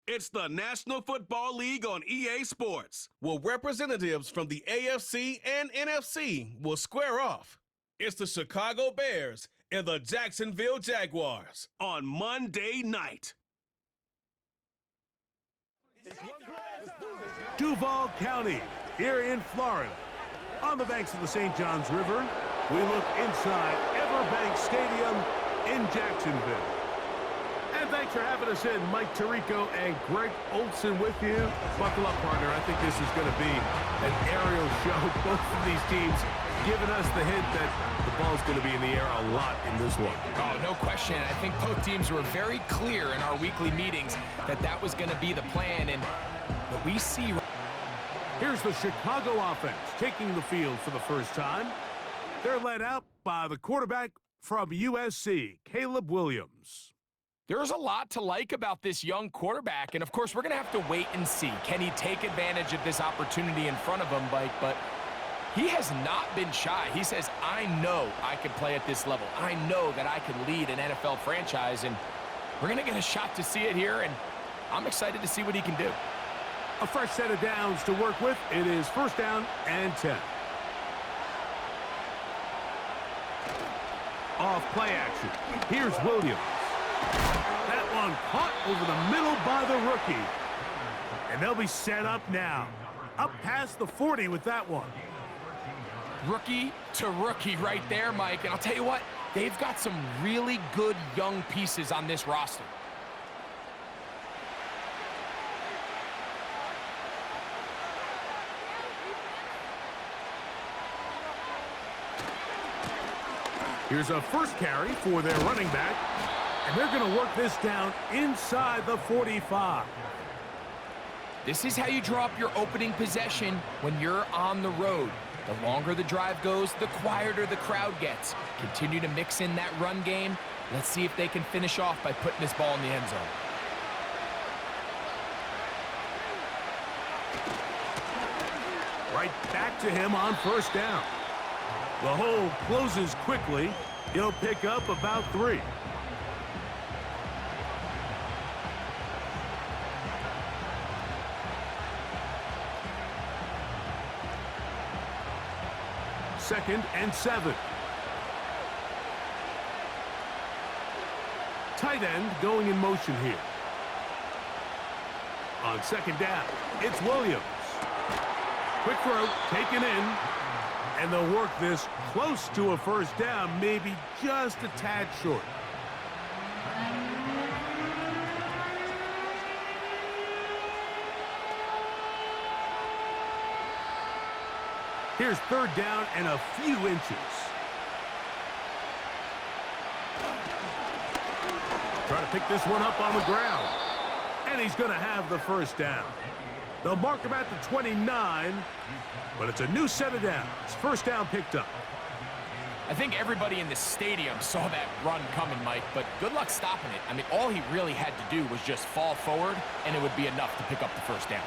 It's the National Football League on EA Sports, where representatives from the AFC and NFC will square off. It's the Chicago Bears and the Jacksonville Jaguars on Monday night. Duval County, here in Florida. On the banks of the St. Johns River, we look inside Everbank Stadium in Jacksonville. And thanks for having us in. Mike Tirico and Greg Olson with you. Buckle up, partner. I think this is going to be an aerial show. Both of these teams giving us the hint that the ball's going to be in the air a lot in this one. Oh, no question. I think both teams were very clear in our weekly meetings that that was going to be the plan. And what we see... Here's the Chicago offense taking the field for the first time. They're led out by the quarterback from USC, Caleb Williams. There's a lot to like about this young quarterback, and of course, we're going to have to wait and see. Can he take advantage of this opportunity in front of him, Mike? But he has not been shy. He says, I know I can play at this level. I know that I can lead an NFL franchise, and we're going to get a shot to see it here, and I'm excited to see what he can do. A fresh set of downs to work with. It is first down and 10. Off play action. Here's Williams. That one caught over the middle by the rookie. And they'll be set up now. Up past the 40 with that one. Rookie to rookie right there, Mike. And I'll tell you what, they've got some really good young pieces on this roster. Here's a first carry for their running back. And they're going to work this down inside the 45. This is how you draw up your opening possession when you're on the road. The longer the drive goes, the quieter the crowd gets. Continue to mix in that run game. Let's see if they can finish off by putting this ball in the end zone. Right back to him on first down. The hole closes quickly. He'll pick up about 3. Second and 7. Tight end going in motion here. On second down, it's Williams. Quick throw, taken in. And they'll work this close to a first down, maybe just a tad short. Here's third down and a few inches. Trying to pick this one up on the ground. And he's going to have the first down. They'll mark him at the 29, but it's a new set of downs. First down picked up. I think everybody in the stadium saw that run coming, Mike, but good luck stopping it. I mean, all he really had to do was just fall forward, and it would be enough to pick up the first down.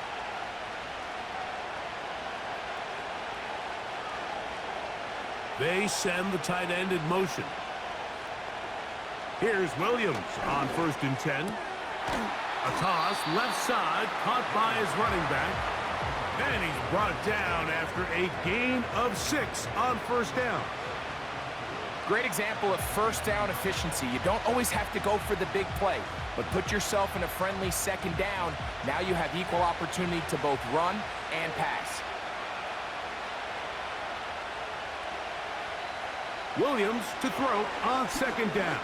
They send the tight end in motion. Here's Williams on first and 10. A toss, left side, caught by his running back. And he's brought down after a gain of 6 on first down. Great example of first down efficiency. You don't always have to go for the big play, but put yourself in a friendly second down. Now you have equal opportunity to both run and pass. Williams to throw on second down.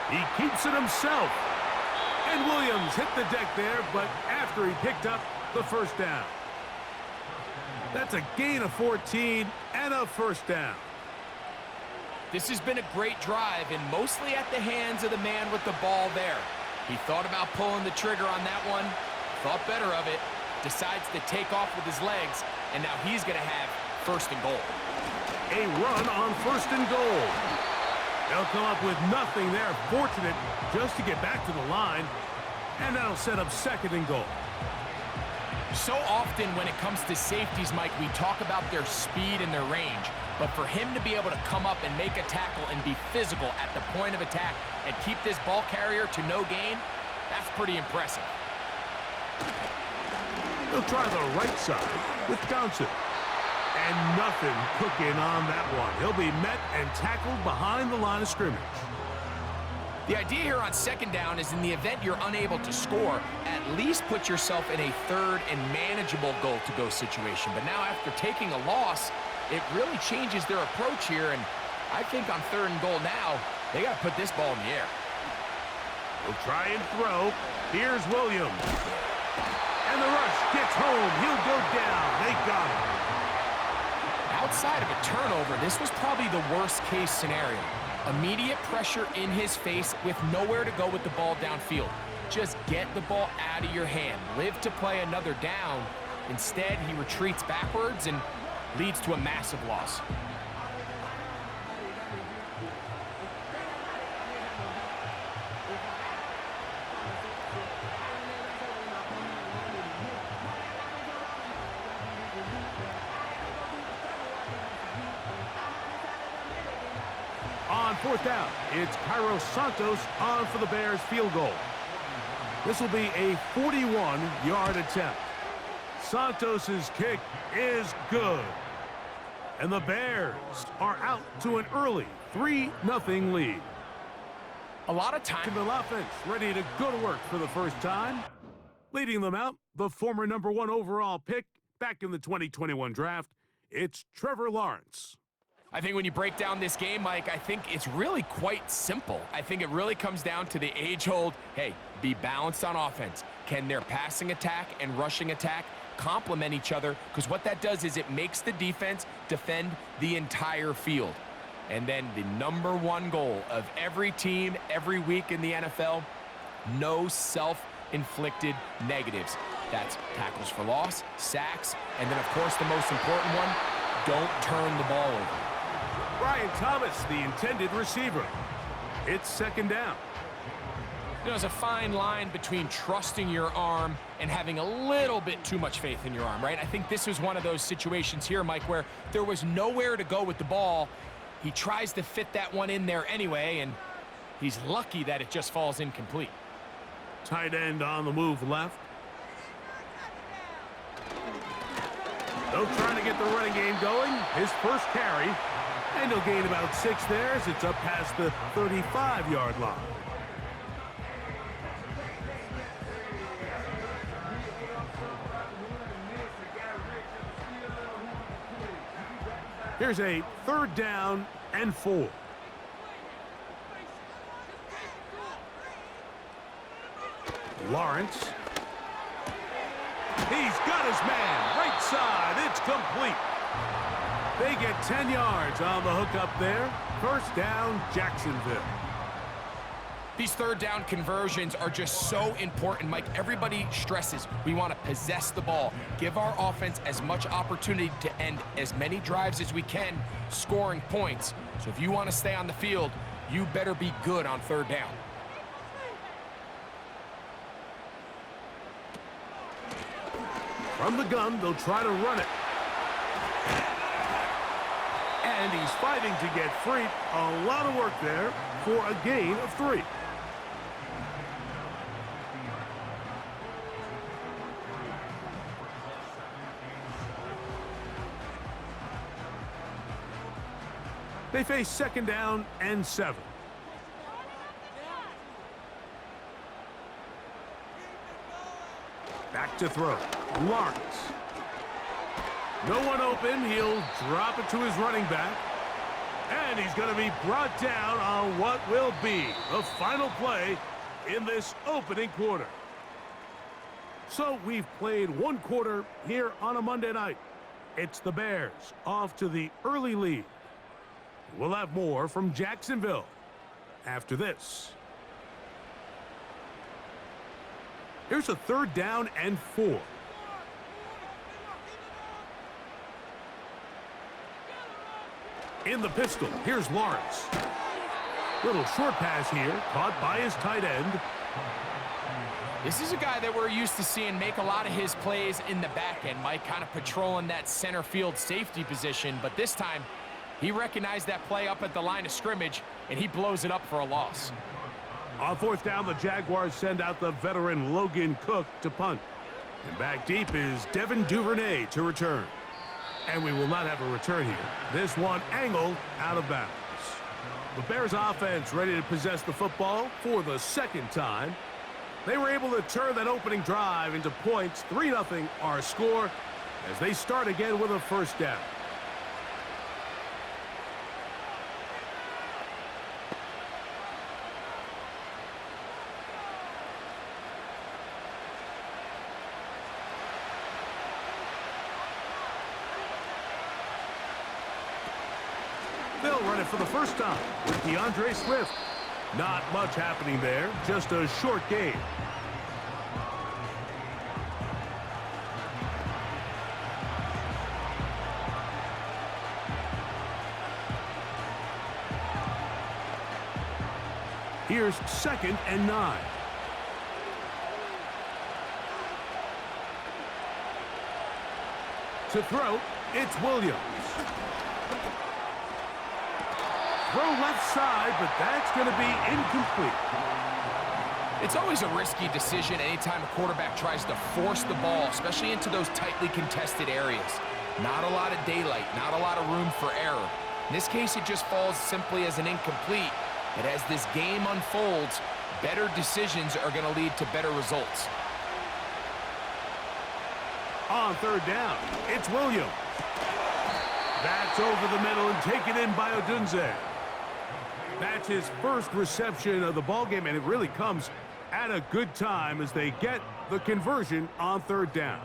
He keeps it himself. And Williams hit the deck there, but after he picked up the first down. That's a gain of 14 and a first down. This has been a great drive, and mostly at the hands of the man with the ball there. He thought about pulling the trigger on that one, thought better of it, decides to take off with his legs, and now he's going to have first and goal. A run on first and goal. They'll come up with nothing there. Fortunate just to get back to the line. And that'll set up second and goal. So often when it comes to safeties, Mike, we talk about their speed and their range. But for him to be able to come up and make a tackle and be physical at the point of attack and keep this ball carrier to no gain, that's pretty impressive. He'll try the right side with Johnson. And nothing cooking on that one. He'll be met and tackled behind the line of scrimmage. The idea here on second down is in the event you're unable to score, at least put yourself in a third and manageable goal-to-go situation. But now after taking a loss, it really changes their approach here, and I think on third and goal now, they got to put this ball in the air. He'll try and throw. Here's Williams. And the rush gets home. He'll go down. They got him. Outside of a turnover, this was probably the worst-case scenario. Immediate pressure in his face with nowhere to go with the ball downfield. Just get the ball out of your hand. Live to play another down. Instead, he retreats backwards and leads to a massive loss. On fourth down, it's Cairo Santos on for the Bears field goal. This will be a 41-yard attempt. Santos's kick is good. And the Bears are out to an early 3-0 lead. A lot of time. The offense ready to go to work for the first time. Leading them out, the former #1 overall pick back in the 2021 draft, it's Trevor Lawrence. I think when you break down this game, Mike, I think it's really quite simple. I think it really comes down to the age-old, hey, be balanced on offense. Can their passing attack and rushing attack complement each other? Because what that does is it makes the defense defend the entire field. And then the #1 goal of every team every week in the NFL, no self-inflicted negatives. That's tackles for loss, sacks, and then, of course, the most important one, don't turn the ball over. Brian Thomas, the intended receiver. It's second down. You know, there's a fine line between trusting your arm and having a little bit too much faith in your arm, right? I think this was one of those situations here, Mike, where there was nowhere to go with the ball. He tries to fit that one in there anyway, and he's lucky that it just falls incomplete. Tight end on the move left. They'll try to get the running game going. His first carry. And he'll gain about 6 there as it's up past the 35-yard line. Here's a third down and 4. Lawrence. He's got his man. Right side. It's complete. They get 10 yards on the hook up there. First down, Jacksonville. These third down conversions are just so important, Mike. Everybody stresses we want to possess the ball, give our offense as much opportunity to end as many drives as we can, scoring points. So if you want to stay on the field, you better be good on third down. From the gun, they'll try to run it. And he's fighting to get free. A lot of work there for a gain of 3. They face second down and 7. Back to throw. Lawrence. No one open. He'll drop it to his running back. And he's going to be brought down on what will be the final play in this opening quarter. So we've played one quarter here on a Monday night. It's the Bears off to the early lead. We'll have more from Jacksonville after this. Here's a third down and 4. In the pistol, here's Lawrence. Little short pass here, caught by his tight end. This is a guy that we're used to seeing make a lot of his plays in the back end, Mike, kind of patrolling that center field safety position. But this time, He recognized that play up at the line of scrimmage, and he blows it up for a loss. On fourth down, the Jaguars send out the veteran Logan Cook to punt. And back deep is Devin Duvernay to return. And we will not have a return here. This one angled out of bounds. The Bears offense ready to possess the football for the second time. They were able to turn that opening drive into points. 3-0 our score as they start again with a first down. They'll run it for the first time with DeAndre Swift. Not much happening there, just a short gain. Here's 2nd and 9. To throw, it's Williams. Throw left side, but that's going to be incomplete. It's always a risky decision anytime a quarterback tries to force the ball, especially into those tightly contested areas. Not a lot of daylight, not a lot of room for error. In this case, it just falls simply as an incomplete. But as this game unfolds, better decisions are going to lead to better results. On third down, it's Williams. That's over the middle and taken in by Odunze. That's his first reception of the ballgame, and it really comes at a good time as they get the conversion on third down.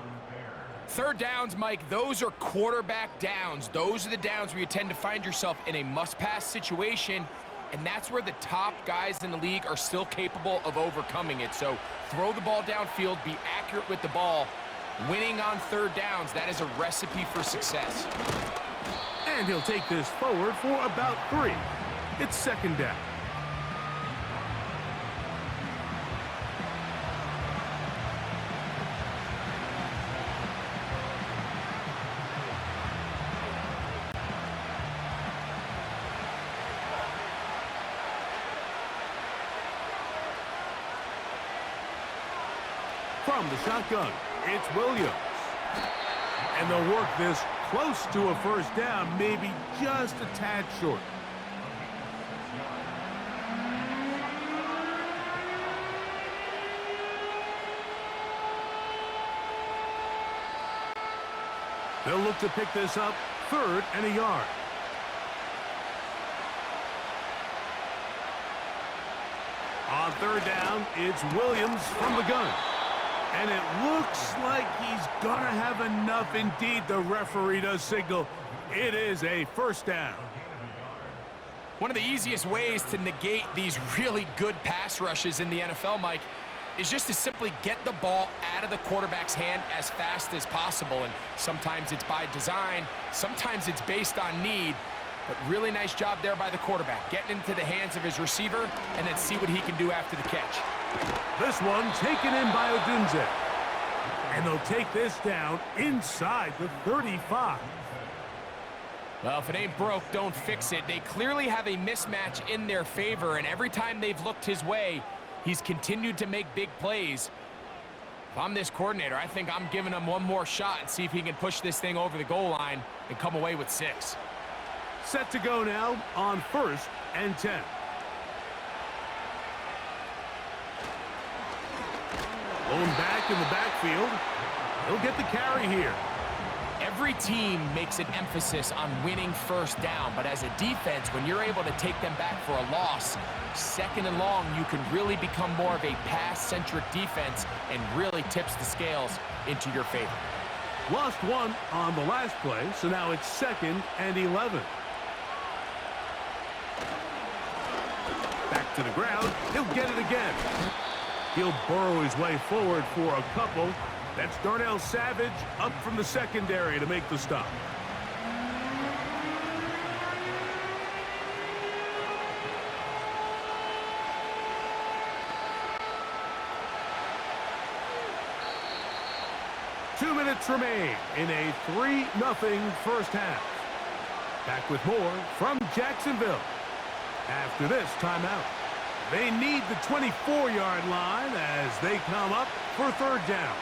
Third downs, Mike, those are quarterback downs. Those are the downs where you tend to find yourself in a must-pass situation, and that's where the top guys in the league are still capable of overcoming it. So throw the ball downfield, be accurate with the ball. Winning on third downs, that is a recipe for success. And he'll take this forward for about 3. It's 2nd down. From the shotgun, it's Williams. And they'll work this close to a first down, maybe just a tad short. They'll look to pick this up, 3rd and a yard. On third down, it's Williams from the gun. And it looks like he's going to have enough. Indeed, the referee does signal it is a first down. One of the easiest ways to negate these really good pass rushes in the NFL, Mike, is just to simply get the ball out of the quarterback's hand as fast as possible. And sometimes it's by design, sometimes it's based on need. But really nice job there by the quarterback, getting into the hands of his receiver and then see what he can do after the catch. This one taken in by Odunze. And they'll take this down inside the 35. Well, if it ain't broke, don't fix it. They clearly have a mismatch in their favor, and every time they've looked his way, he's continued to make big plays. If I'm this coordinator, I think I'm giving him one more shot and see if he can push this thing over the goal line and come away with 6. Set to go now on 1st and 10. Going back in the backfield. He'll get the carry here. Every team makes an emphasis on winning first down, but as a defense, when you're able to take them back for a loss, 2nd and long, you can really become more of a pass-centric defense and really tips the scales into your favor. Lost one on the last play, so now it's 2nd and 11. Back to the ground. He'll get it again. He'll burrow his way forward for a couple. That's Darnell Savage up from the secondary to make the stop. Two minutes remain in a 3-0 first half. Back with more from Jacksonville. After this timeout, they need the 24-yard line as they come up for third down.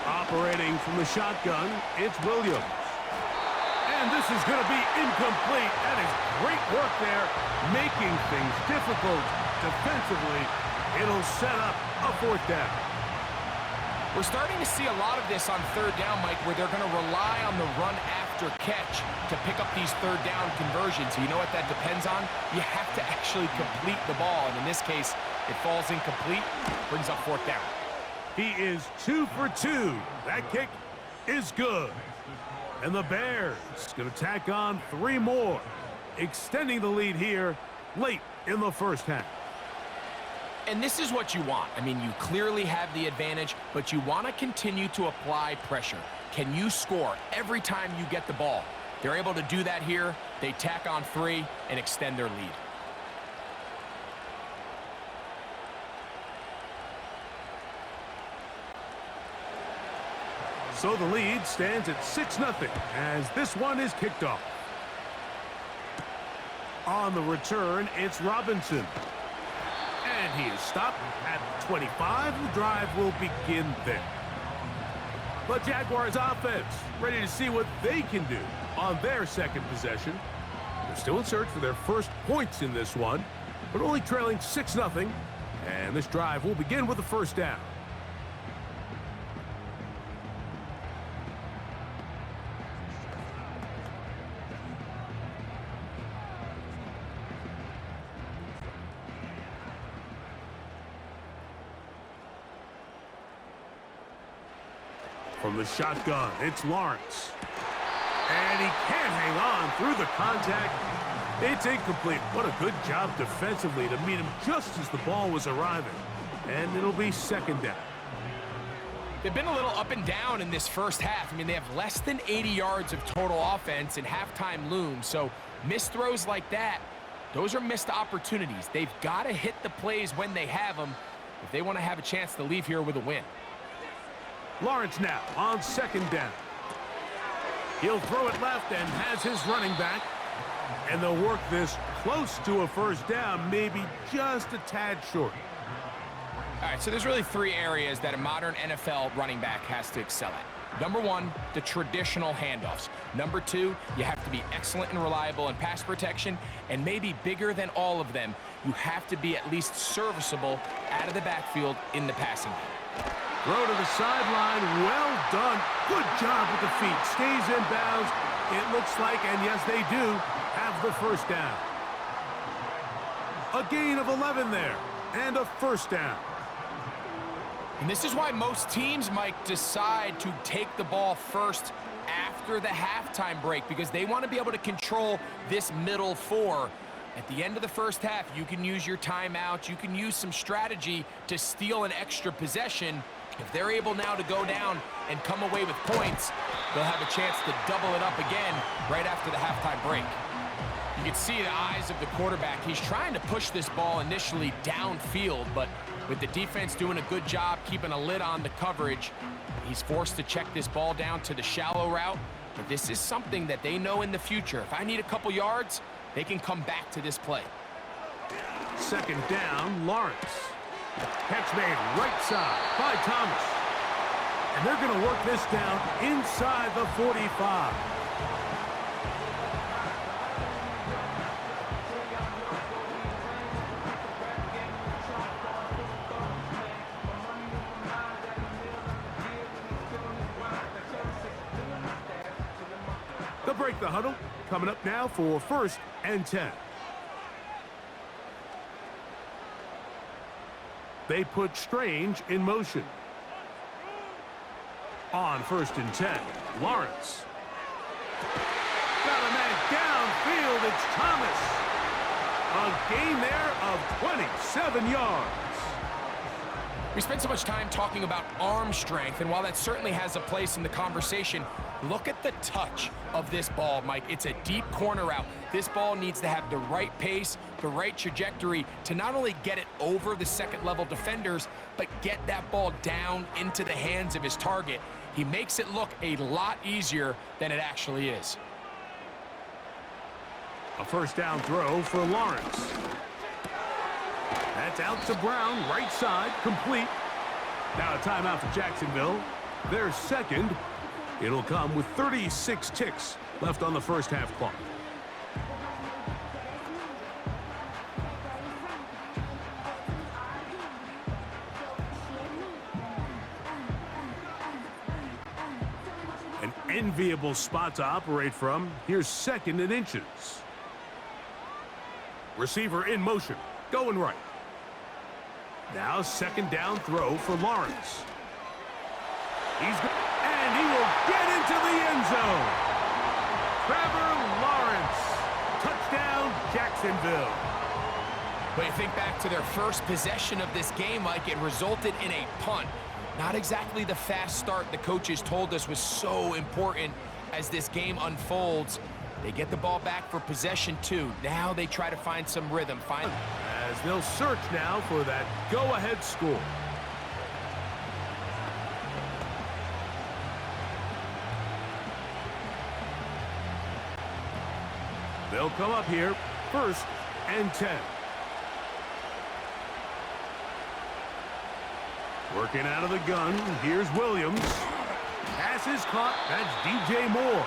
Operating from the shotgun, it's Williams. And this is going to be incomplete. That is great work there, making things difficult defensively. It'll set up a fourth down. We're starting to see a lot of this on third down, Mike, where they're going to rely on the run after catch to pick up these third down conversions. You know what that depends on? You have to actually complete the ball, and in this case, it falls incomplete, brings up fourth down. He is 2 for 2. That kick is good. And the Bears going to tack on 3 more, extending the lead here late in the first half. And this is what you want. I mean, you clearly have the advantage, but you want to continue to apply pressure. Can you score every time you get the ball? They're able to do that here. They tack on 3 and extend their lead. So the lead stands at 6-0 as this one is kicked off. On the return, it's Robinson. And he is stopped at 25. The drive will begin there. The Jaguars offense ready to see what they can do on their second possession. They're still in search for their first points in this one, but only trailing 6-0. And this drive will begin with the first down. From the shotgun, it's Lawrence. And he can't hang on through the contact. It's incomplete. What a good job defensively to meet him just as the ball was arriving. And it'll be second down. They've been a little up and down in this first half. I mean, they have less than 80 yards of total offense and halftime looms. So missed throws like that, those are missed opportunities. They've got to hit the plays when they have them if they want to have a chance to leave here with a win. Lawrence now on second down. He'll throw it left and has his running back. And they'll work this close to a first down, maybe just a tad short. All right, so there's really 3 areas that a modern NFL running back has to excel at. Number 1, the traditional handoffs. Number 2, you have to be excellent and reliable in pass protection. And maybe bigger than all of them, you have to be at least serviceable out of the backfield in the passing game. Throw to the sideline. Well done. Good job with the feet. Stays in bounds. It looks like, and yes, they do, have the first down. A gain of 11 there, and a first down. And this is why most teams might decide to take the ball first after the halftime break, because they want to be able to control this middle 4. At the end of the first half, you can use your timeout. You can use some strategy to steal an extra possession. If they're able now to go down and come away with points, they'll have a chance to double it up again right after the halftime break. You can see the eyes of the quarterback. He's trying to push this ball initially downfield, but with the defense doing a good job keeping a lid on the coverage, he's forced to check this ball down to the shallow route. But this is something that they know in the future. If I need a couple yards, they can come back to this play. Second down, Lawrence. Catch made right side by Thomas. And they're going to work this down inside the 45. They'll break the huddle. Coming up now for 1st and 10. They put Strange in motion. On 1st and 10, Lawrence. Got a man downfield, it's Thomas. A gain there of 27 yards. We spent so much time talking about arm strength, and while that certainly has a place in the conversation, look at the touch of this ball, Mike. It's a deep corner route. This ball needs to have the right pace, the right trajectory to not only get it over the second-level defenders, but get that ball down into the hands of his target. He makes it look a lot easier than it actually is. A first down throw for Lawrence. That's out to Brown, right side, complete. Now a timeout for Jacksonville. Their second. It'll come with 36 ticks left on the first half clock. An enviable spot to operate from. Here's second and inches. Receiver in motion, going right. Now second down throw for Lawrence. And he will get into the end zone. Trevor Lawrence. Touchdown, Jacksonville. But you think back to their first possession of this game, Mike, it resulted in a punt. Not exactly the fast start the coaches told us was so important as this game unfolds. They get the ball back for possession 2. Now they try to find some rhythm. As they'll search now for that go-ahead score. They'll come up here, 1st and 10. Working out of the gun, here's Williams. Pass is caught, that's DJ Moore.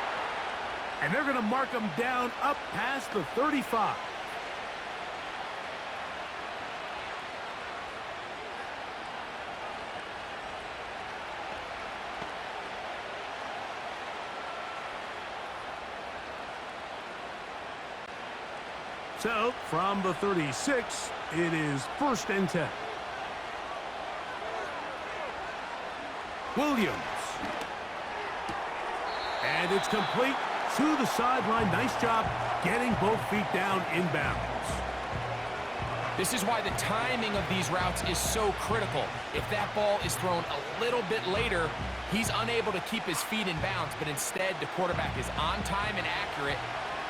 And they're going to mark him down up past the 35. So, from the 36, it is 1st and 10. Williams. And it's complete to the sideline. Nice job getting both feet down inbounds. This is why the timing of these routes is so critical. If that ball is thrown a little bit later, he's unable to keep his feet in bounds, but instead the quarterback is on time and accurate,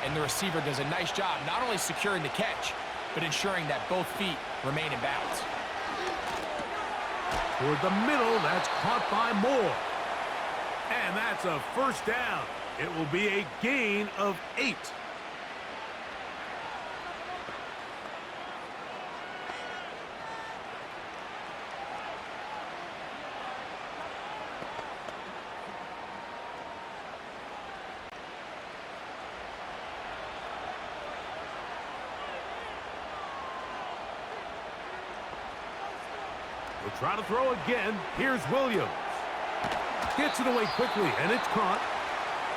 and the receiver does a nice job not only securing the catch, but ensuring that both feet remain in bounds. Toward the middle, that's caught by Moore. And that's a first down. It will be a gain of 8. We'll try to throw again. Here's Williams. Gets it away quickly, and it's caught.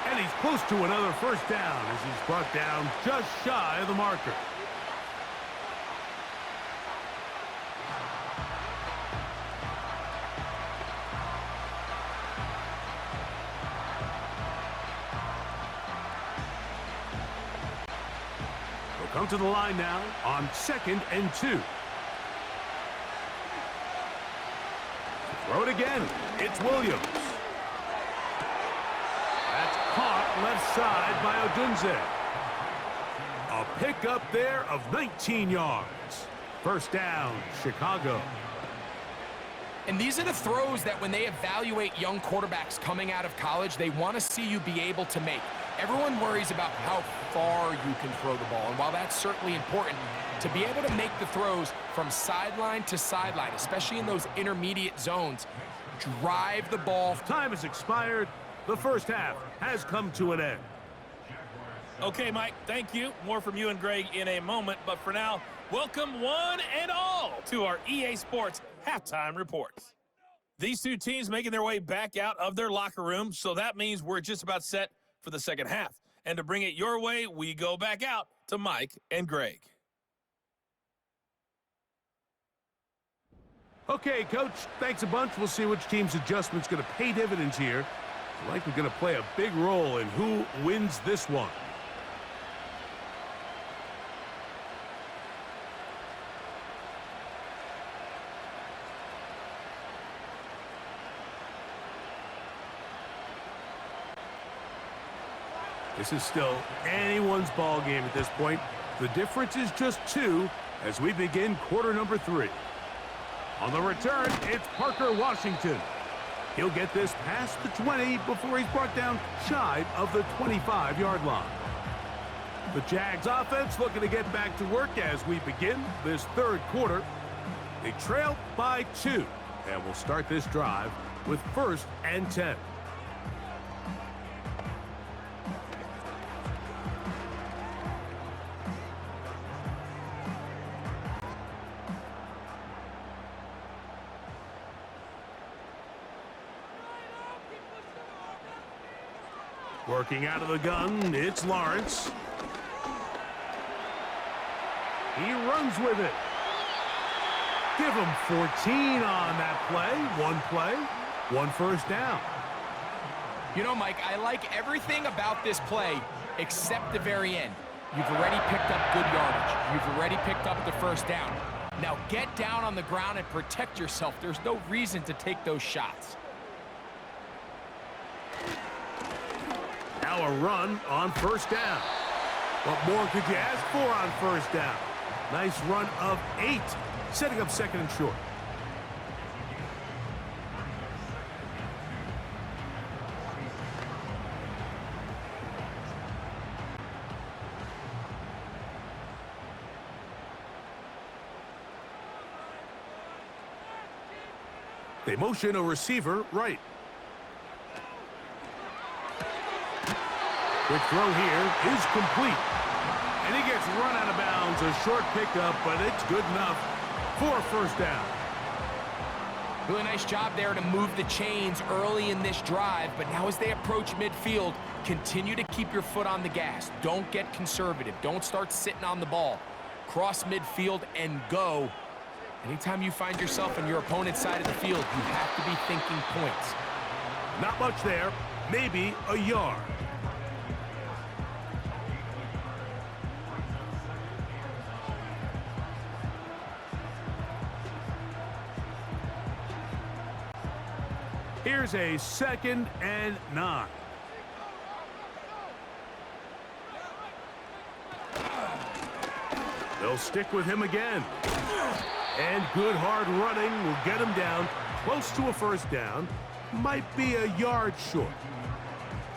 And he's close to another first down as he's brought down just shy of the marker. We'll come to the line now on 2nd and 2. Throw it again. It's Williams. That's caught left side by Odunze. A pickup there of 19 yards. First down, Chicago. And these are the throws that when they evaluate young quarterbacks coming out of college, they want to see you be able to make. Everyone worries about how far you can throw the ball. And while that's certainly important, to be able to make the throws from sideline to sideline, especially in those intermediate zones, drive the ball. Time has expired. The first half has come to an end. Okay, Mike, thank you. More from you and Greg in a moment. But for now, welcome one and all to our EA Sports Halftime Reports. These two teams making their way back out of their locker room, so that means we're just about set for the second half. And to bring it your way, we go back out to Mike and Greg. Okay, Coach, thanks a bunch. We'll see which team's adjustment's going to pay dividends here. It's likely going to play a big role in who wins this one. This is still anyone's ball game at this point. The difference is just 2 as we begin quarter number 3. On the return, it's Parker Washington. He'll get this past the 20 before he's brought down shy of the 25-yard line. The Jags offense looking to get back to work as we begin this third quarter. They trail by 2, and we'll start this drive with 1st and 10. Working out of the gun, it's Lawrence. He runs with it. Give him 14 on that play, 1 first down. You know, Mike, I like everything about this play except the very end. You've already picked up good yardage. You've already picked up the first down. Now get down on the ground and protect yourself. There's no reason to take those shots. Now a run on 1st down. What more could you ask for on 1st down? Nice run of 8, setting up 2nd and short. They motion a receiver right. Quick throw here is complete. And he gets run out of bounds. A short pickup, but it's good enough for a 1st down. Really nice job there to move the chains early in this drive, but now as they approach midfield, continue to keep your foot on the gas. Don't get conservative. Don't start sitting on the ball. Cross midfield and go. Anytime you find yourself on your opponent's side of the field, you have to be thinking points. Not much there. Maybe a yard. Here's a 2nd and 9. They'll stick with him again. And good hard running will get him down close to a 1st down. Might be a yard short.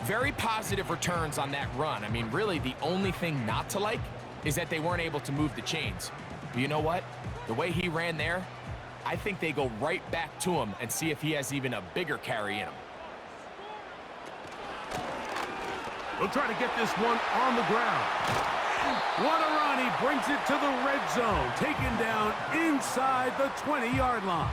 Very positive returns on that run. I mean, really, the only thing not to like is that they weren't able to move the chains. But you know what? The way he ran there, I think they go right back to him and see if he has even a bigger carry in him. We'll try to get this one on the ground. What a run. He brings it to the red zone. Taken down inside the 20-yard line.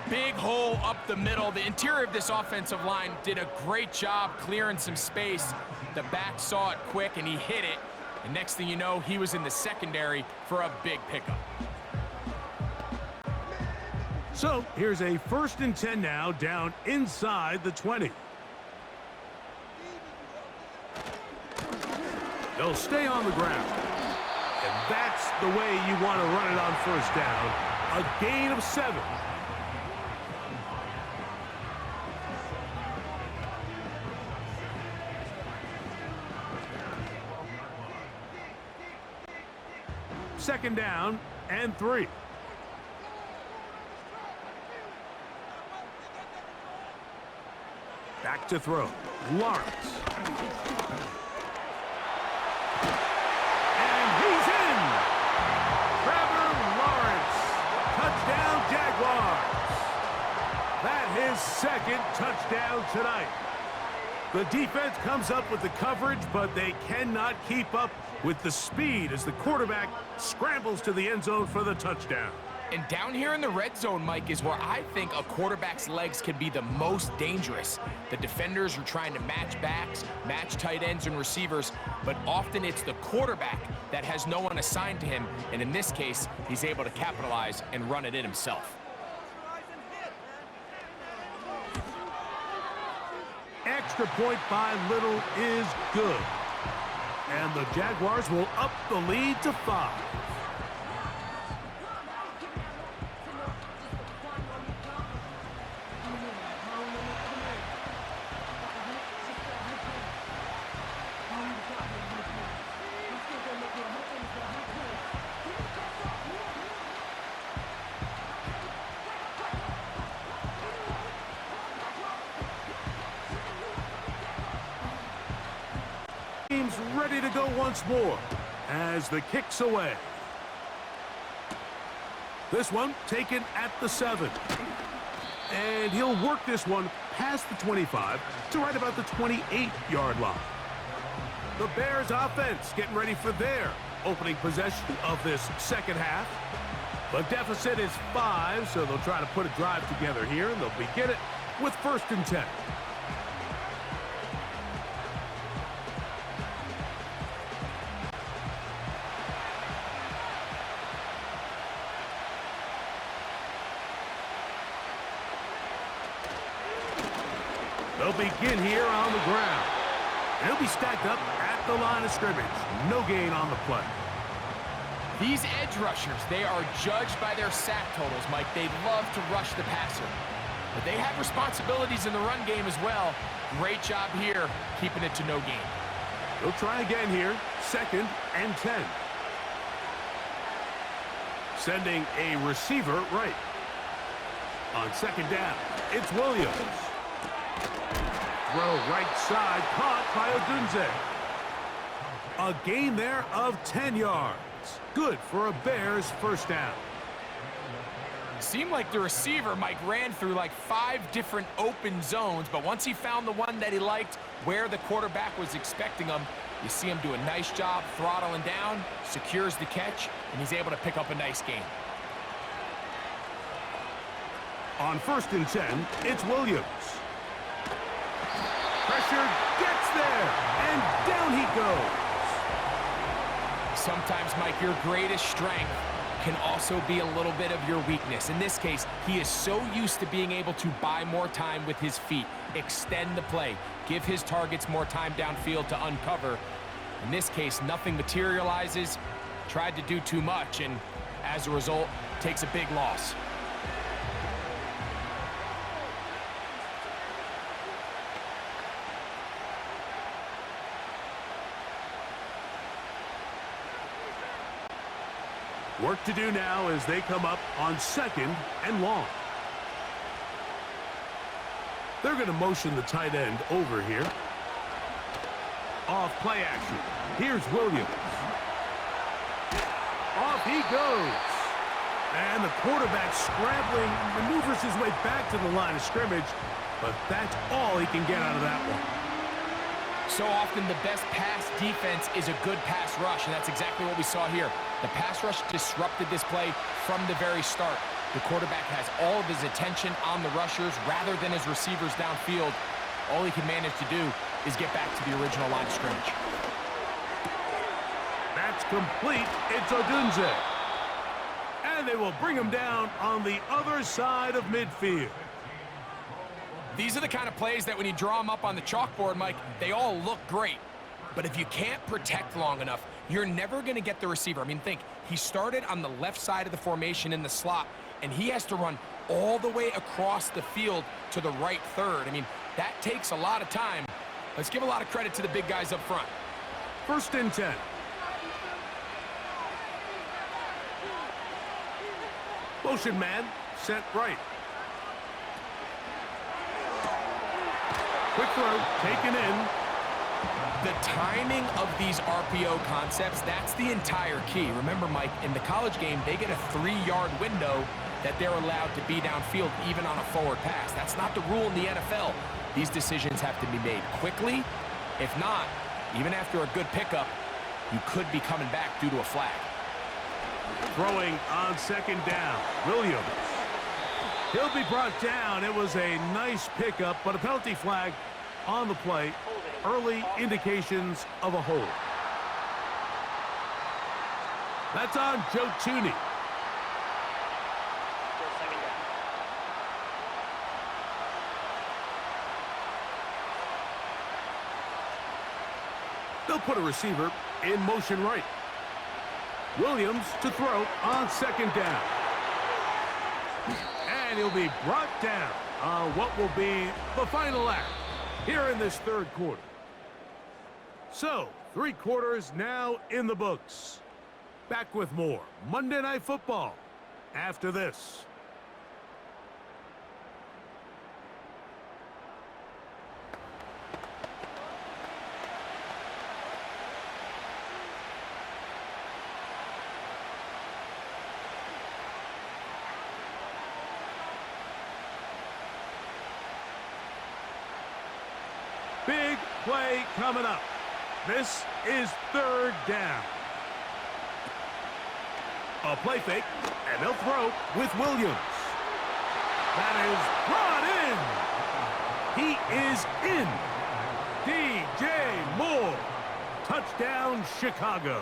Big hole up the middle. The interior of this offensive line did a great job clearing some space. The back saw it quick, and he hit it. And next thing you know, he was in the secondary for a big pickup. So here's a 1st and 10 now, down inside the 20. They'll stay on the ground. And that's the way you want to run it on 1st down. A gain of 7. Second down and 3. Back to throw. Lawrence. And he's in! Trevor Lawrence. Touchdown, Jaguars. That his 2nd touchdown tonight. The defense comes up with the coverage, but they cannot keep up with the speed as the quarterback scrambles to the end zone for the touchdown. And down here in the red zone, Mike, is where I think a quarterback's legs can be the most dangerous. The defenders are trying to match backs, match tight ends and receivers, but often it's the quarterback that has no one assigned to him, and in this case, he's able to capitalize and run it in himself. Extra point by Little is good. And the Jaguars will up the lead to 5. ready to go once more as the kick's away. This one taken at the 7. And he'll work this one past the 25 to right about the 28-yard line. The Bears offense getting ready for their opening possession of this second half. The deficit is 5, so they'll try to put a drive together here, and they'll begin it with 1st and 10. They'll begin here on the ground. And he'll be stacked up at the line of scrimmage. No gain on the play. These edge rushers, they are judged by their sack totals, Mike. They love to rush the passer. But they have responsibilities in the run game as well. Great job here, keeping it to no gain. They'll try again here. 2nd and 10. Sending a receiver right. On 2nd down, it's Williams. Throw right side, caught by Odunze. A gain there of 10 yards. Good for a Bears 1st down. Seemed like the receiver, Mike, ran through like 5 different open zones, but once he found the one that he liked, where the quarterback was expecting him, you see him do a nice job throttling down, secures the catch, and he's able to pick up a nice gain. On 1st and 10, it's Williams. Pressure gets there, and down he goes. Sometimes, Mike, your greatest strength can also be a little bit of your weakness. In this case, he is so used to being able to buy more time with his feet, extend the play, give his targets more time downfield to uncover. In this case, nothing materializes, tried to do too much, and as a result, takes a big loss. Work to do now as they come up on 2nd and long. They're going to motion the tight end over here. Off play action. Here's Williams. Off he goes. And the quarterback scrambling, maneuvers his way back to the line of scrimmage, but that's all he can get out of that one. So often the best pass defense is a good pass rush, and that's exactly what we saw here. The pass rush disrupted this play from the very start. The quarterback has all of his attention on the rushers rather than his receivers downfield. All he can manage to do is get back to the original line of scrimmage. That's complete. It's Odunze. And they will bring him down on the other side of midfield. These are the kind of plays that when you draw them up on the chalkboard, Mike, they all look great. But if you can't protect long enough, you're never going to get the receiver. I mean, think, he started on the left side of the formation in the slot, and he has to run all the way across the field to the right third. I mean, that takes a lot of time. Let's give a lot of credit to the big guys up front. 1st and 10. Motion man, sent right. Quick throw, taken in. The timing of these RPO concepts, that's the entire key. Remember, Mike, in the college game, they get a 3-yard window that they're allowed to be downfield even on a forward pass. That's not the rule in the NFL. These decisions have to be made quickly. If not, even after a good pickup, you could be coming back due to a flag. Throwing on 2nd down, Williams. He'll be brought down. It was a nice pickup, but a penalty flag on the play. Early indications of a hold. That's on Joe Tooney. They'll put a receiver in motion right. Williams to throw on 2nd down. And he'll be brought down on what will be the final act here in this 3rd quarter. So, 3 quarters now in the books. Back with more Monday Night Football after this. play coming up. This is third down. A play fake, and they'll throw with Williams. That is brought in. He is in. DJ Moore. Touchdown, Chicago.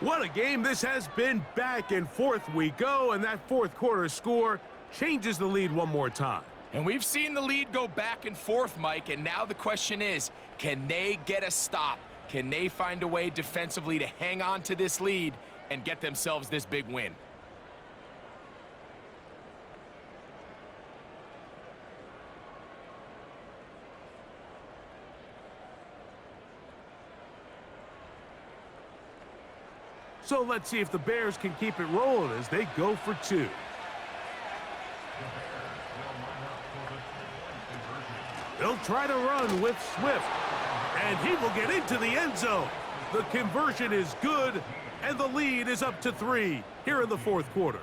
What a game this has been. Back and forth we go, and that fourth quarter score changes the lead one more time. And we've seen the lead go back and forth, Mike, and now the question is, can they get a stop? Can they find a way defensively to hang on to this lead and get themselves this big win? So let's see if the Bears can keep it rolling as they go for two. They'll try to run with Swift, and he will get into the end zone. The conversion is good, and the lead is up to 3 here in the fourth quarter.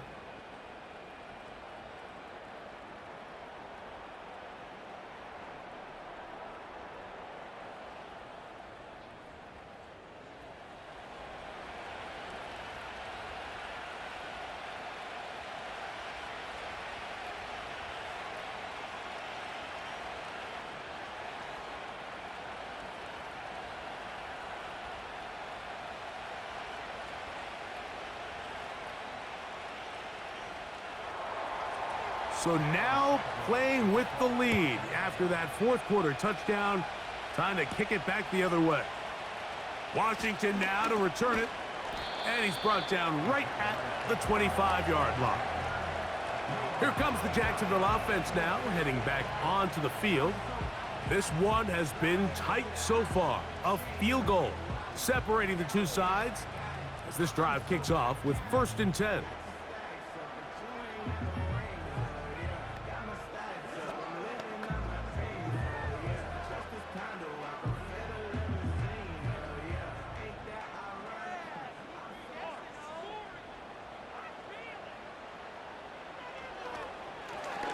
So now playing with the lead after that fourth quarter touchdown, time to kick it back the other way. Washington now to return it, and he's brought down right at the 25-yard line. Here comes the Jacksonville offense now, heading back onto the field. This one has been tight so far. A field goal separating the two sides as this drive kicks off with 1st and 10.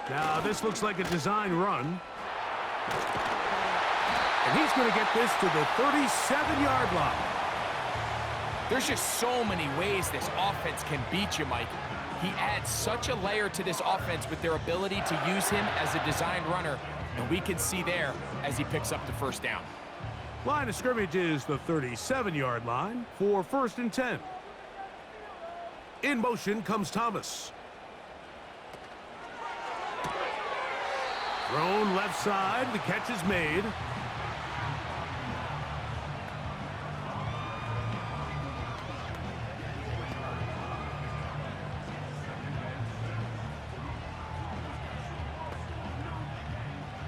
Now, this looks like a design run. And he's going to get this to the 37-yard line. There's just so many ways this offense can beat you, Mike. He adds such a layer to this offense with their ability to use him as a design runner, and we can see there as he picks up the first down. Line of scrimmage is the 37-yard line for 1st and 10. In motion comes Thomas. Thrown left side, the catch is made.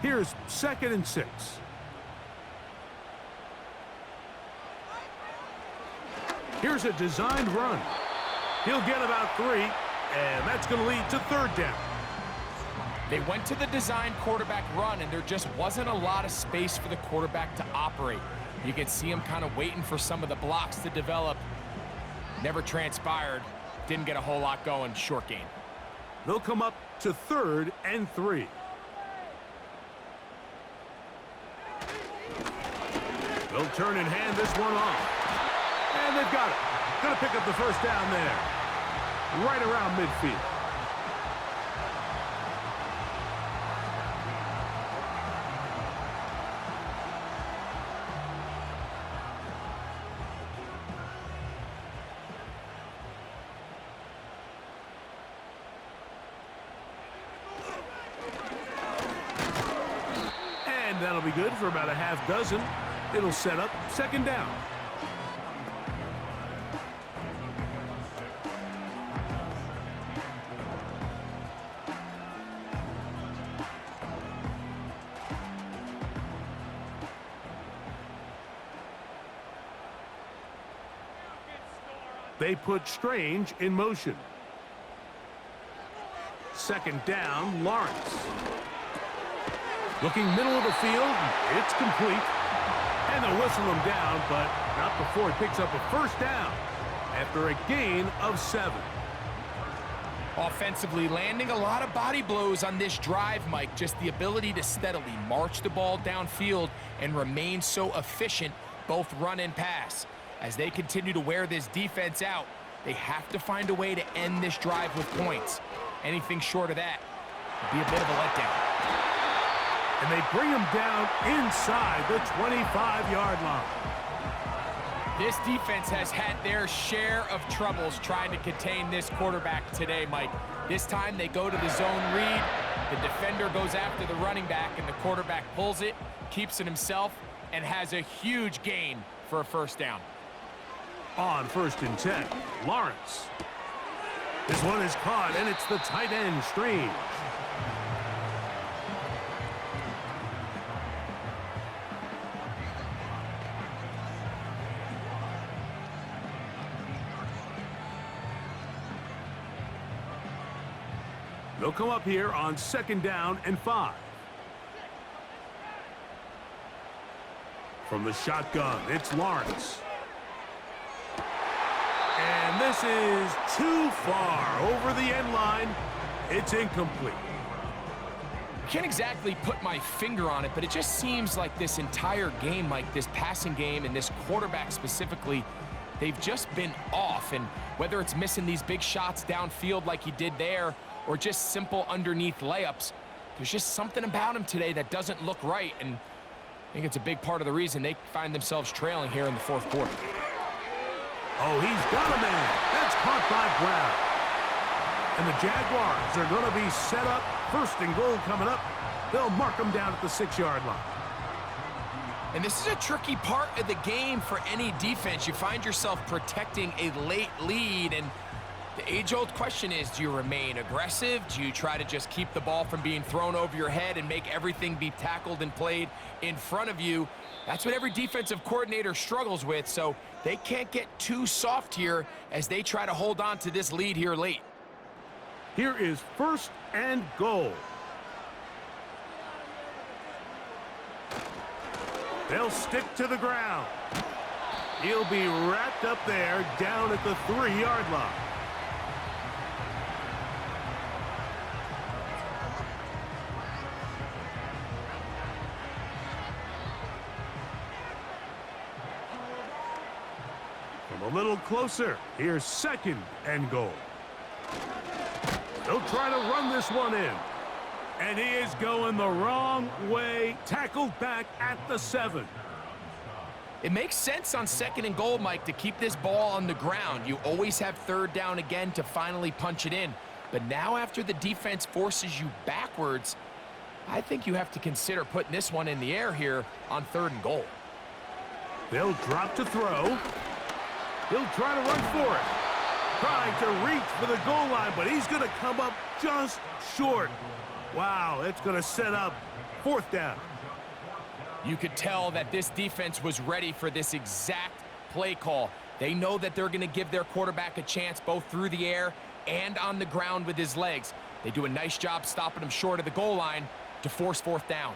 Here's 2nd and 6. Here's a designed run. He'll get about 3, and that's going to lead to 3rd down. They went to the design quarterback run, and there just wasn't a lot of space for the quarterback to operate. You can see him kind of waiting for some of the blocks to develop. Never transpired. Didn't get a whole lot going. Short gain. They'll come up to 3rd and 3. They'll turn and hand this one off. And they've got it. Going to pick up the first down there. Right around midfield. And that'll be good for about a half dozen. It'll set up 2nd down. They put Strange in motion. 2nd down, Lawrence. Looking middle of the field, it's complete. And they'll whistle him down, but not before he picks up a first down after a gain of 7. Offensively, landing a lot of body blows on this drive, Mike. Just the ability to steadily march the ball downfield and remain so efficient, both run and pass. As they continue to wear this defense out, they have to find a way to end this drive with points. Anything short of that would be a bit of a letdown. And they bring him down inside the 25-yard line. This defense has had their share of troubles trying to contain this quarterback today, Mike. This time they go to the zone read. The defender goes after the running back, and the quarterback pulls it, keeps it himself, and has a huge gain for a first down. On 1st and 10, Lawrence. This one is caught, and it's the tight end, Strange. They'll come up here on 2nd down and 5. From the shotgun, it's Lawrence. And this is too far over the end line. It's incomplete. Can't exactly put my finger on it, but it just seems like this entire game, like this passing game and this quarterback specifically, they've just been off. And whether it's missing these big shots downfield like he did there, or just simple underneath layups, there's just something about him today that doesn't look right. And I think it's a big part of the reason they find themselves trailing here in the 4th quarter. Oh, he's got a man. That's caught by Brown. And the Jaguars are going to be set up. 1st and goal coming up. They'll mark them down at the 6-yard line. And this is a tricky part of the game for any defense. You find yourself protecting a late lead, and the age-old question is, do you remain aggressive? Do you try to just keep the ball from being thrown over your head and make everything be tackled and played in front of you? That's what every defensive coordinator struggles with, so they can't get too soft here as they try to hold on to this lead here late. Here is 1st and goal. They'll stick to the ground. He'll be wrapped up there down at the 3-yard line. From a little closer, here's 2nd and goal. They'll try to run this one in. And he is going the wrong way. Tackled back at the 7. It makes sense on 2nd and goal, Mike, to keep this ball on the ground. You always have 3rd down again to finally punch it in. But now after the defense forces you backwards, I think you have to consider putting this one in the air here on 3rd and goal. They'll drop to throw. He'll try to run for it. Trying to reach for the goal line, but he's going to come up just short. Wow, it's going to set up 4th down. You could tell that this defense was ready for this exact play call. They know that they're going to give their quarterback a chance both through the air and on the ground with his legs. They do a nice job stopping him short of the goal line to force 4th down.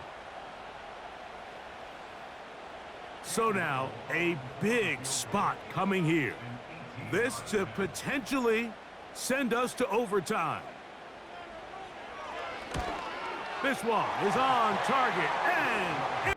So now, a big spot coming here. This to potentially send us to overtime. This one is on target, and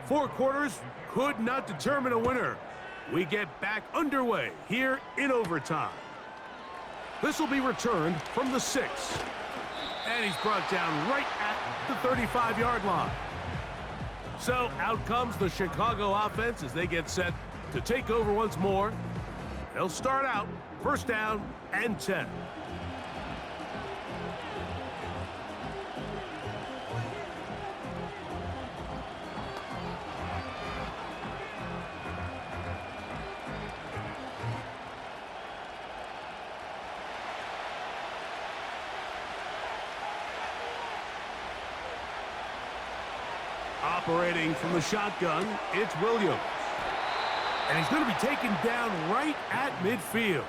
four quarters could not determine a winner. We get back underway here in overtime. This will be returned from the 6. And he's brought down right at the 35-yard line. So out comes the Chicago offense as they get set to take over once more. They'll start out 1st down and 10. Operating from the shotgun, it's Williams. And he's going to be taken down right at midfield.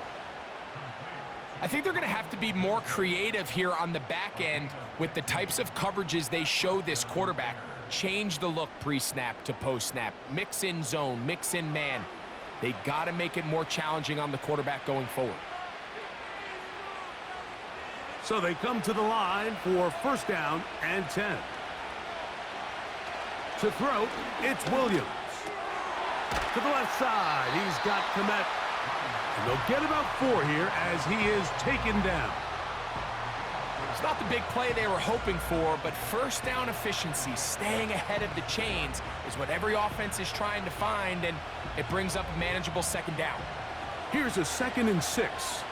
I think they're going to have to be more creative here on the back end with the types of coverages they show this quarterback. Change the look pre-snap to post-snap. Mix in zone, mix in man. They got to make it more challenging on the quarterback going forward. So they come to the line for first down and 10. To throw, it's Williams. To the left side, he's got Komet. And they'll get about 4 here as he is taken down. It's not the big play they were hoping for, but first down efficiency, staying ahead of the chains, is what every offense is trying to find, and it brings up a manageable second down. Here's a 2nd and 6.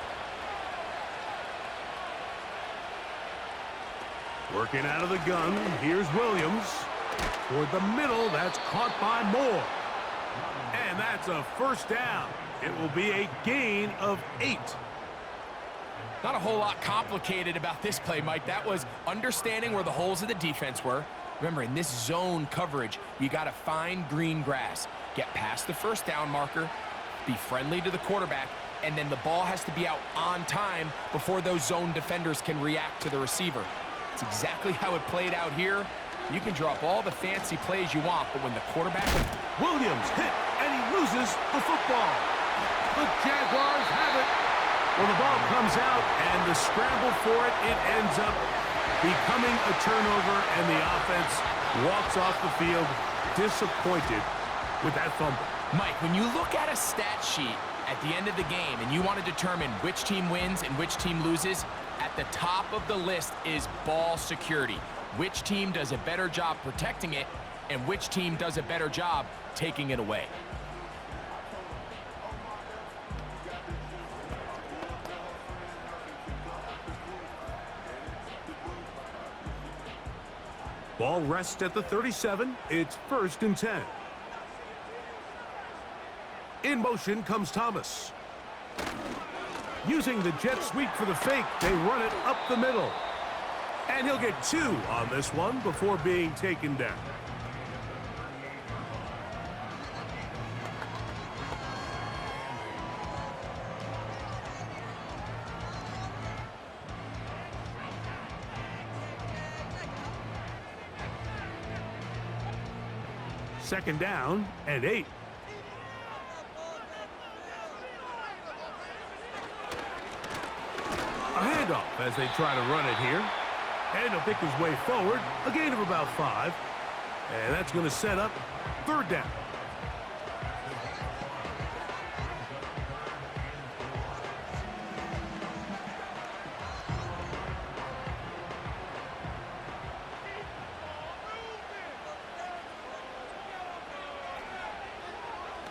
Working out of the gun, here's Williams. Toward the middle, that's caught by Moore. And that's a first down. It will be a gain of 8. Not a whole lot complicated about this play, Mike. That was understanding where the holes of the defense were. Remember, in this zone coverage, you got to find green grass. Get past the first down marker, be friendly to the quarterback, and then the ball has to be out on time before those zone defenders can react to the receiver. It's exactly how it played out here. You can drop all the fancy plays you want, but when the quarterback... Williams hit, and he loses the football. The Jaguars have it. Well, the ball comes out, and the scramble for it, it ends up becoming a turnover, and the offense walks off the field disappointed with that fumble. Mike, when you look at a stat sheet at the end of the game and you want to determine which team wins and which team loses, at the top of the list is ball security. Which team does a better job protecting it, and which team does a better job taking it away. Ball rests at the 37. It's 1st and 10. In motion comes Thomas. Using the jet sweep for the fake, they run it up the middle. And he'll get 2 on this one before being taken down. Second down and 8. A handoff as they try to run it here. And he'll pick his way forward. A gain of about 5. And that's going to set up 3rd down.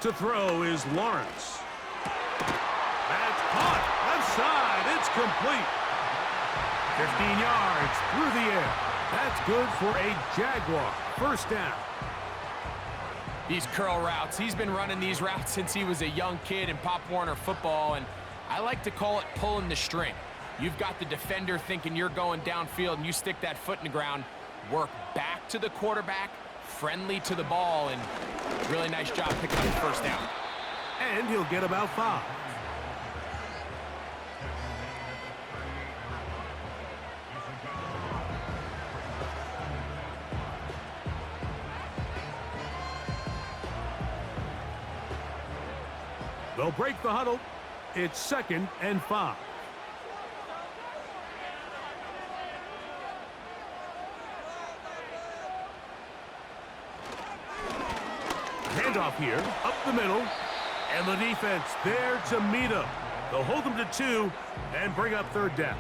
To throw is Lawrence. That's caught. Left side. It's complete. 15 yards through the air. That's good for a Jaguar. First down. These curl routes, he's been running these routes since he was a young kid in Pop Warner football, and I like to call it pulling the string. You've got the defender thinking you're going downfield, and you stick that foot in the ground, work back to the quarterback, friendly to the ball, and really nice job picking up the first down. And he'll get about 5. They'll break the huddle. It's 2nd and 5. Handoff here, up the middle, and the defense there to meet him. They'll hold them to 2 and bring up 3rd down.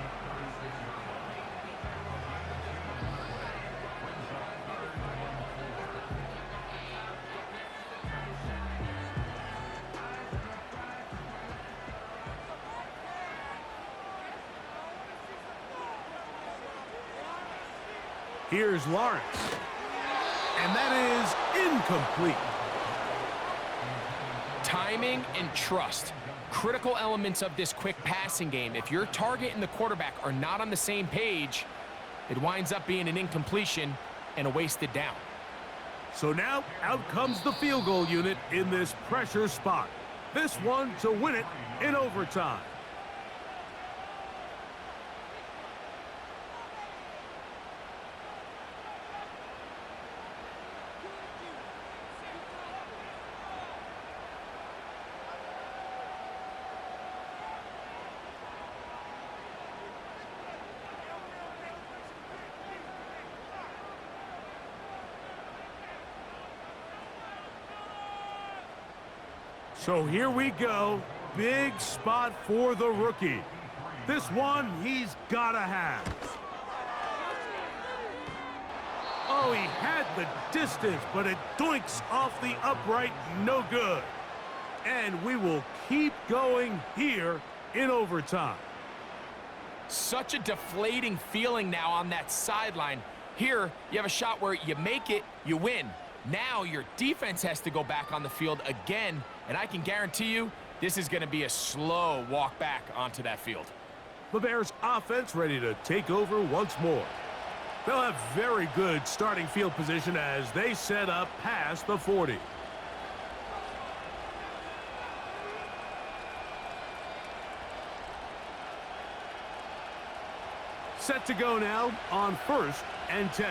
Here's Lawrence. And that is incomplete. Timing and trust, critical elements of this quick passing game. If your target and the quarterback are not on the same page, it winds up being an incompletion and a wasted down. So now, out comes the field goal unit in this pressure spot. This one to win it in overtime. So here we go. Big spot for the rookie. This one he's got to have. Oh, he had the distance, but it doinks off the upright. No good. And we will keep going here in overtime. Such a deflating feeling now on that sideline. Here, you have a shot where you make it, you win. Now your defense has to go back on the field again, and I can guarantee you this is going to be a slow walk back onto that field. The Bears offense ready to take over once more. They'll have very good starting field position as they set up past the 40. Set to go now on 1st and 10.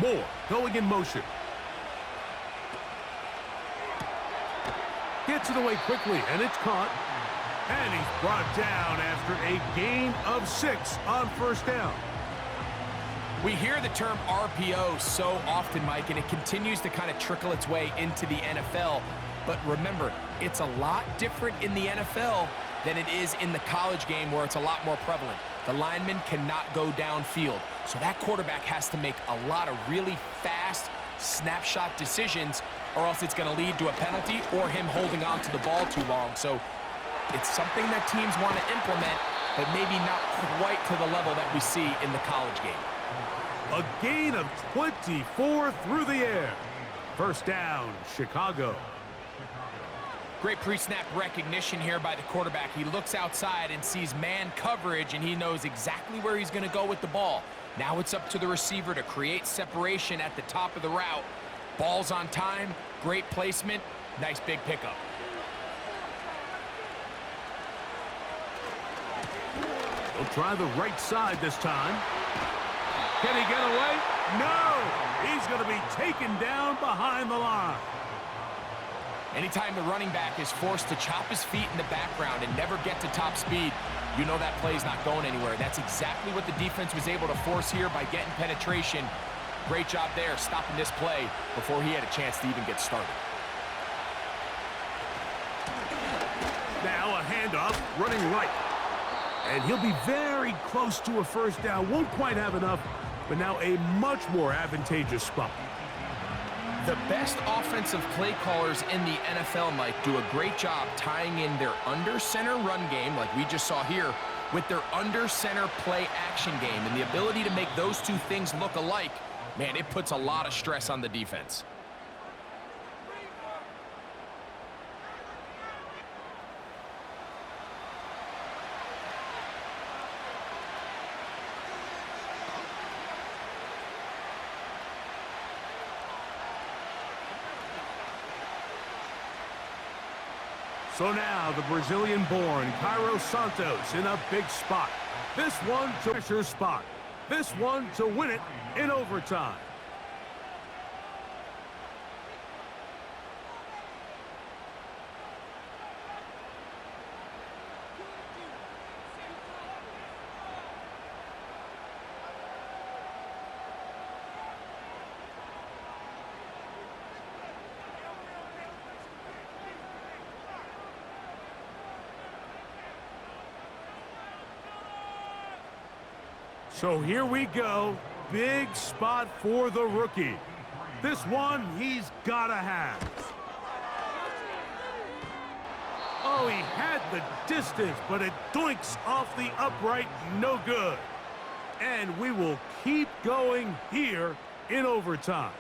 Moore going in motion. Gets it away quickly, and it's caught. And he's brought down after a gain of 6 on 1st down. We hear the term RPO so often, Mike, and it continues to kind of trickle its way into the NFL. But remember, it's a lot different in the NFL than it is in the college game where it's a lot more prevalent. The lineman cannot go downfield, so that quarterback has to make a lot of really fast snapshot decisions, or else it's going to lead to a penalty or him holding on to the ball too long. So it's something that teams want to implement, but maybe not quite to the level that we see in the college game. A gain of 24 through the air. 1st down, Chicago. Great pre-snap recognition here by the quarterback. He looks outside and sees man coverage, and he knows exactly where he's going to go with the ball. Now it's up to the receiver to create separation at the top of the route. Ball's on time, great placement, nice big pickup. He'll try the right side this time. Can he get away? No! He's going to be taken down behind the line. Anytime the running back is forced to chop his feet in the background and never get to top speed, you know that play's not going anywhere. That's exactly what the defense was able to force here by getting penetration. Great job there, stopping this play before he had a chance to even get started. Now a handoff, running right. And he'll be very close to a 1st down. Won't quite have enough, but now a much more advantageous spot. The best offensive play callers in the NFL, Mike, do a great job tying in their under-center run game, like we just saw here, with their under-center play action game. And the ability to make those two things look alike, man, it puts a lot of stress on the defense. So now the Brazilian-born Cairo Santos in a big spot. This one to pressure spot. This one to win it in overtime. So here we go. Big spot for the rookie. This one he's got to have. Oh, he had the distance, but it doinks off the upright. No good. And we will keep going here in overtime.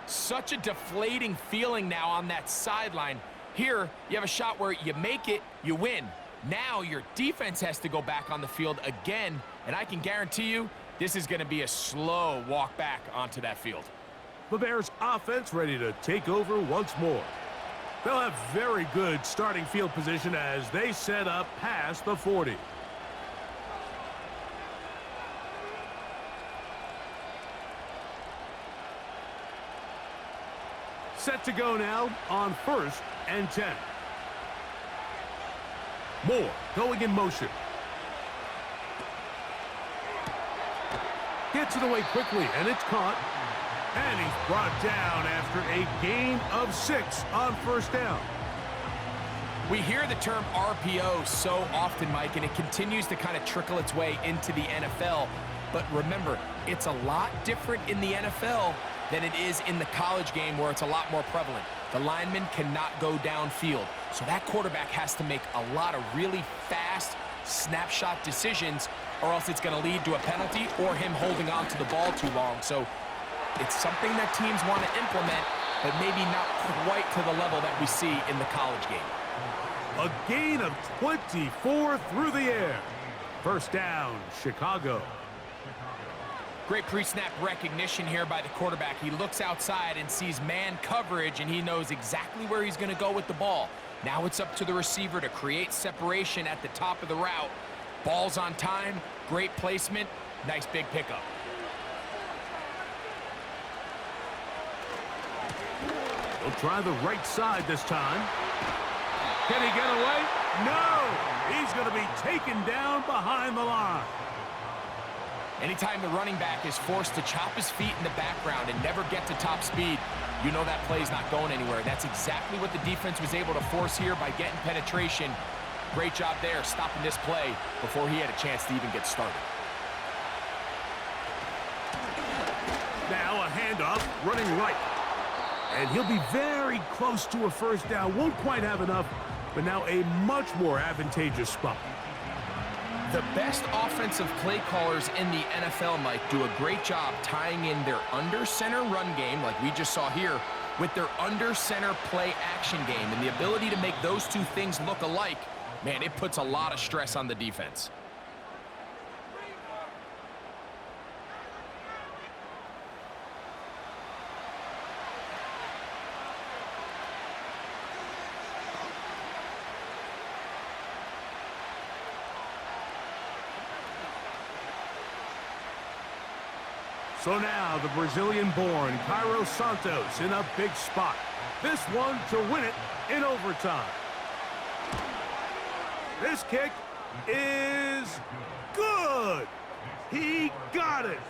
Such a deflating feeling now on that sideline. Here, you have a shot where you make it, you win. Now your defense has to go back on the field again, and I can guarantee you This is going to be a slow walk back onto that field. The Bears offense ready to take over once more. They'll have very good starting field position as they set up past the 40. Set to go now on 1st and 10. Moore going in motion. Gets it away quickly, and it's caught. And he's brought down after a gain of 6 on 1st down. We hear the term RPO so often, Mike, and it continues to kind of trickle its way into the NFL. But remember, it's a lot different in the NFL than it is in the college game where it's a lot more prevalent. The lineman cannot go downfield. So that quarterback has to make a lot of really fast snapshot decisions, or else it's going to lead to a penalty or him holding on to the ball too long. So it's something that teams want to implement, but maybe not quite to the level that we see in the college game. A gain of 24 through the air. 1st down, Chicago. Great pre-snap recognition here by the quarterback. He looks outside and sees man coverage, and he knows exactly where he's going to go with the ball. Now it's up to the receiver to create separation at the top of the route. Ball's on time, great placement, nice big pickup. He'll try the right side this time. Can he get away? No! He's going to be taken down behind the line. Anytime the running back is forced to chop his feet in the background and never get to top speed, you know that play's not going anywhere. That's exactly what the defense was able to force here by getting penetration. Great job there, stopping this play before he had a chance to even get started. Now a handoff, running right. And he'll be very close to a 1st down. Won't quite have enough, but now a much more advantageous spot. The best offensive play callers in the NFL, Mike, do a great job tying in their under-center run game, like we just saw here, with their under-center play action game. And the ability to make those two things look alike, man, it puts a lot of stress on the defense. So now the Brazilian-born Cairo Santos in a big spot. This one to win it in overtime. This kick is good. He got it.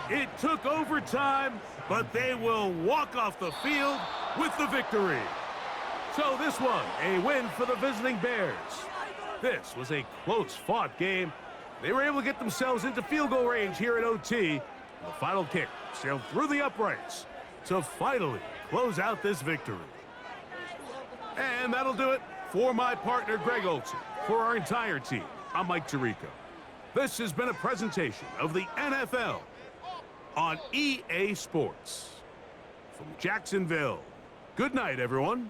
It took overtime, but they will walk off the field with the victory. So this one, a win for the visiting Bears. This was a close-fought game. They were able to get themselves into field goal range here at OT. The final kick sailed through the uprights to finally close out this victory. And that'll do it for my partner, Greg Olson. For our entire team, I'm Mike Tirico. This has been a presentation of the NFL on EA Sports. From Jacksonville, good night, everyone.